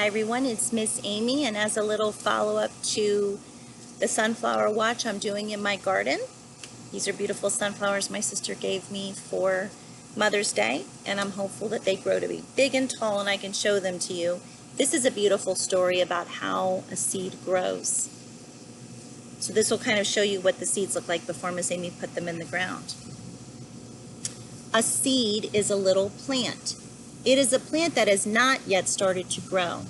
Hi everyone, it's Miss Amy, and as a little follow-up to the sunflower watch I'm doing in my garden, these are beautiful sunflowers my sister gave me for Mother's Day, and I'm hopeful that they grow to be big and tall and I can show them to you. This is a beautiful story about how a seed grows. So this will kind of show you what the seeds look like before Miss Amy put them in the ground. A seed is a little plant. It is a plant that has not yet started to grow.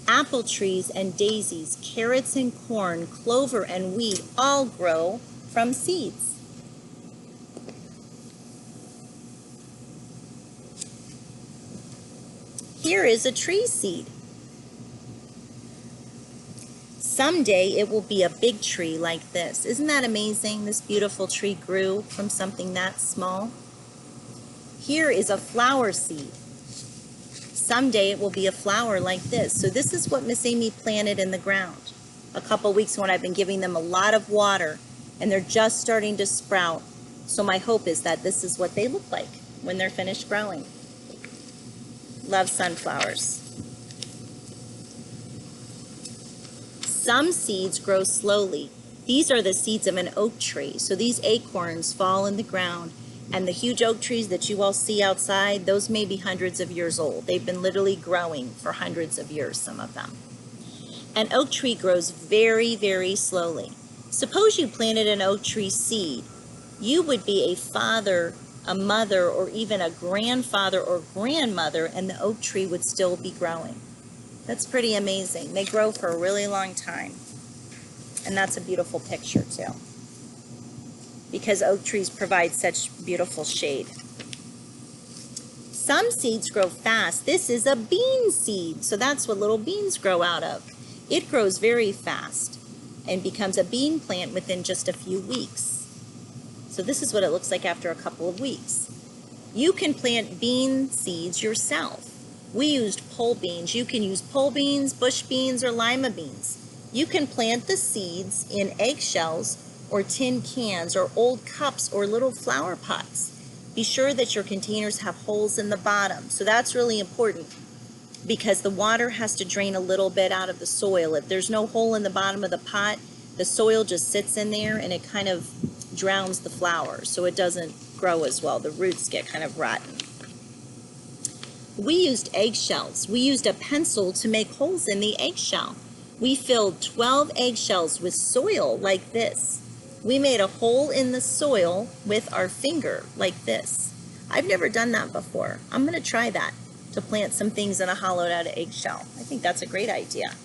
Apple trees and daisies, carrots and corn, clover and wheat all grow from seeds. Here is a tree seed. Someday it will be a big tree like this. Isn't that amazing? This beautiful tree grew from something that small. Here is a flower seed. Someday it will be a flower like this. So this is what Miss Amy planted in the ground a couple weeks when I've been giving them a lot of water and they're just starting to sprout. So my hope is that this is what they look like when they're finished growing. Love sunflowers. Some seeds grow slowly. These are the seeds of an oak tree. So these acorns fall in the ground. And the huge oak trees that you all see outside, those may be hundreds of years old. They've been literally growing for hundreds of years, some of them. An oak tree grows very, very slowly. Suppose you planted an oak tree seed. You would be a father, a mother, or even a grandfather or grandmother, and the oak tree would still be growing. That's pretty amazing. They grow for a really long time. And that's a beautiful picture too, because oak trees provide such beautiful shade. Some seeds grow fast. This is a bean seed, so that's what little beans grow out of. It grows very fast and becomes a bean plant within just a few weeks. So this is what it looks like after a couple of weeks. You can plant bean seeds yourself. We used pole beans. You can use pole beans, bush beans, or lima beans. You can plant the seeds in eggshells or tin cans or old cups or little flower pots. Be sure that your containers have holes in the bottom. So that's really important because the water has to drain a little bit out of the soil. If there's no hole in the bottom of the pot, the soil just sits in there and it kind of drowns the flowers, so it doesn't grow as well. The roots get kind of rotten. We used eggshells. We used a pencil to make holes in the eggshell. We filled 12 eggshells with soil like this. We made a hole in the soil with our finger like this. I've never done that before. I'm going to try that, to plant some things in a hollowed out eggshell. I think that's a great idea.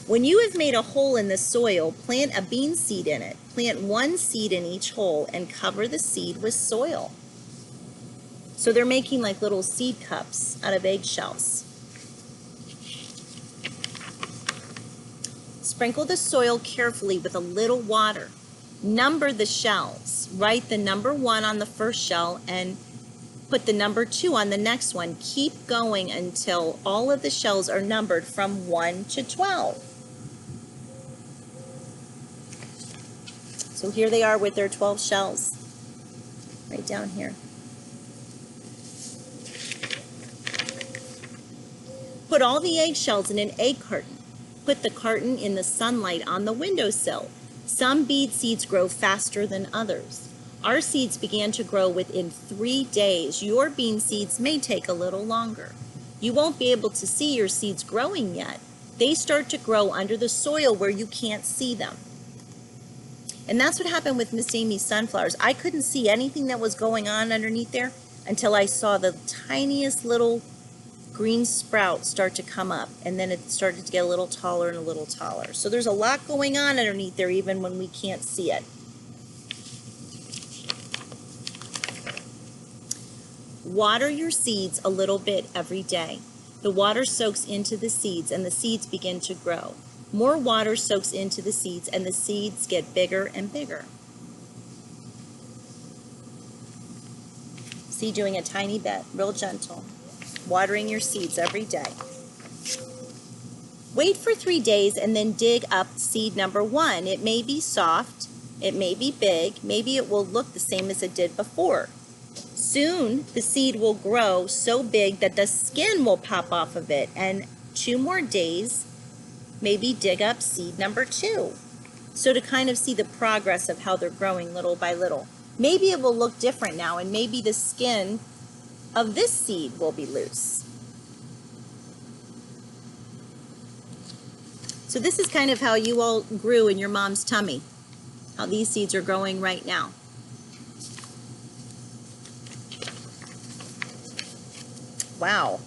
When you have made a hole in the soil, plant a bean seed in it. Plant one seed in each hole and cover the seed with soil. So they're making like little seed cups out of eggshells. Sprinkle the soil carefully with a little water. Number the shells. Write the number 1 on the first shell and put the number 2 on the next one. Keep going until all of the shells are numbered from 1 to 12. So here they are with their 12 shells. Right down here. Put all the eggshells in an egg carton. Put the carton in the sunlight on the windowsill. Some bean seeds grow faster than others. Our seeds began to grow within 3 days. Your bean seeds may take a little longer. You won't be able to see your seeds growing yet. They start to grow under the soil where you can't see them. And that's what happened with Miss Amy's sunflowers. I couldn't see anything that was going on underneath there until I saw the tiniest little green sprout start to come up, and then it started to get a little taller and a little taller. So there's a lot going on underneath there even when we can't see it. Water your seeds a little bit every day. The water soaks into the seeds and the seeds begin to grow. More water soaks into the seeds and the seeds get bigger and bigger. See, doing a tiny bit, real gentle. Watering your seeds every day. Wait for 3 days and then dig up seed number 1. It may be soft, it may be big, maybe it will look the same as it did before. Soon the seed will grow so big that the skin will pop off of it and 2 more days, maybe dig up seed number 2. So to kind of see the progress of how they're growing little by little. Maybe it will look different now, and maybe the skin of this seed will be loose. So this is kind of how you all grew in your mom's tummy, how these seeds are growing right now. Wow.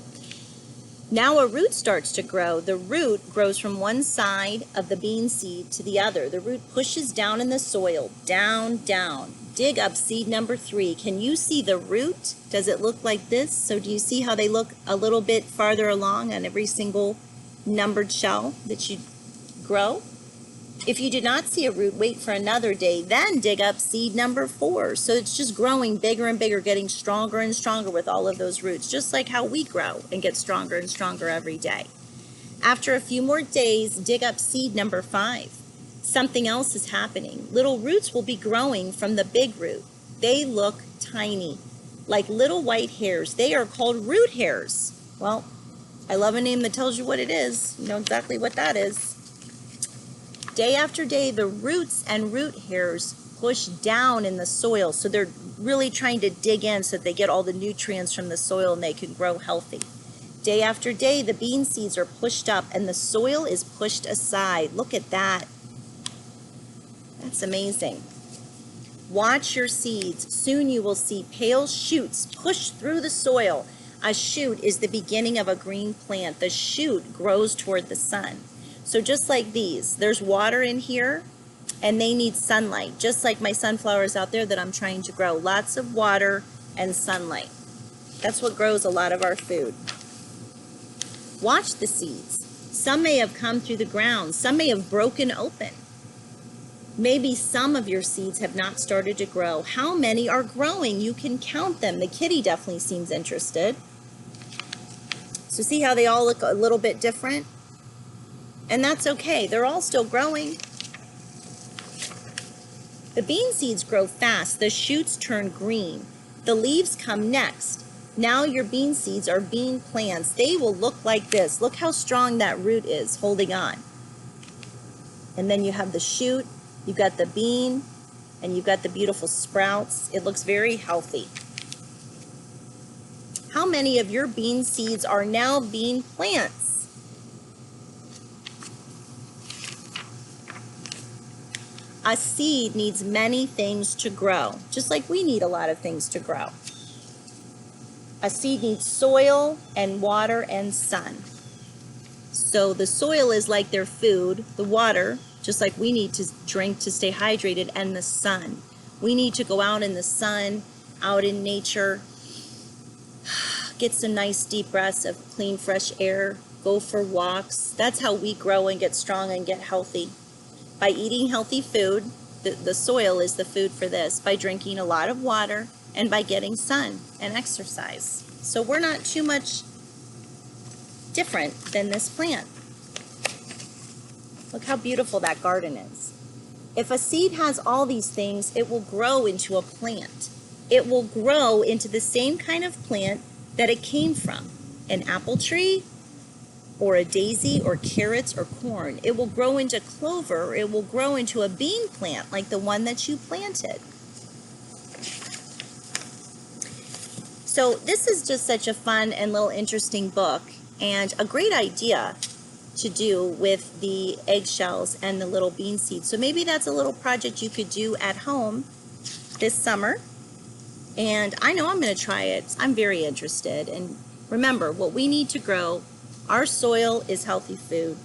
Now a root starts to grow. The root grows from one side of the bean seed to the other. The root pushes down in the soil, down, down. Dig up seed number 3. Can you see the root? Does it look like this? So do you see how they look a little bit farther along on every single numbered shell that you grow? If you did not see a root, wait for another day, then dig up seed number 4. So it's just growing bigger and bigger, getting stronger and stronger with all of those roots, just like how we grow and get stronger and stronger every day. After a few more days, dig up seed number 5. Something else is happening. Little roots will be growing from the big root. They look tiny, like little white hairs. They are called root hairs. Well, I love a name that tells you what it is. You know exactly what that is. Day after day, the roots and root hairs push down in the soil. So they're really trying to dig in so that they get all the nutrients from the soil and they can grow healthy. Day after day, the bean seeds are pushed up and the soil is pushed aside. Look at that. That's amazing. Watch your seeds. Soon you will see pale shoots push through the soil. A shoot is the beginning of a green plant. The shoot grows toward the sun. So just like these, there's water in here and they need sunlight, just like my sunflowers out there that I'm trying to grow. Lots of water and sunlight. That's what grows a lot of our food. Watch the seeds. Some may have come through the ground. Some may have broken open. Maybe some of your seeds have not started to grow. How many are growing? You can count them. The kitty definitely seems interested. So see how they all look a little bit different? And that's okay. They're all still growing. The bean seeds grow fast. The shoots turn green. The leaves come next. Now your bean seeds are bean plants. They will look like this. Look how strong that root is holding on. And then you have the shoot. You've got the bean, and you've got the beautiful sprouts. It looks very healthy. How many of your bean seeds are now bean plants? A seed needs many things to grow, just like we need a lot of things to grow. A seed needs soil and water and sun. So the soil is like their food, the water, just like we need to drink to stay hydrated, and the sun. We need to go out in the sun, out in nature, get some nice deep breaths of clean, fresh air, go for walks. That's how we grow and get strong and get healthy. By eating healthy food, the soil is the food for this, by drinking a lot of water, and by getting sun and exercise. So we're not too much different than this plant. Look how beautiful that garden is. If a seed has all these things, it will grow into a plant. It will grow into the same kind of plant that it came from, an apple tree, or a daisy, or carrots, or corn. It will grow into clover. It will grow into a bean plant like the one that you planted. So this is just such a fun and little interesting book, and a great idea to do with the eggshells and the little bean seeds. So maybe that's a little project you could do at home this summer. And I know I'm going to try it. I'm very interested. And remember, what we need to grow, our soil is healthy food,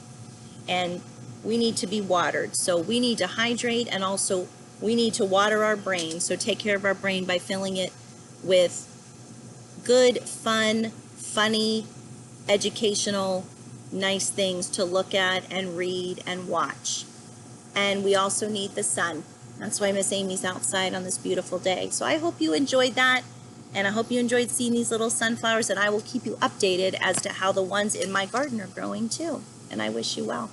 and we need to be watered. So we need to hydrate, and also we need to water our brain. So take care of our brain by filling it with good, fun, funny, educational, nice things to look at and read and watch. And we also need the sun. That's why Miss Amy's outside on this beautiful day. So I hope you enjoyed that, and I hope you enjoyed seeing these little sunflowers, and I will keep you updated as to how the ones in my garden are growing too. And I wish you well.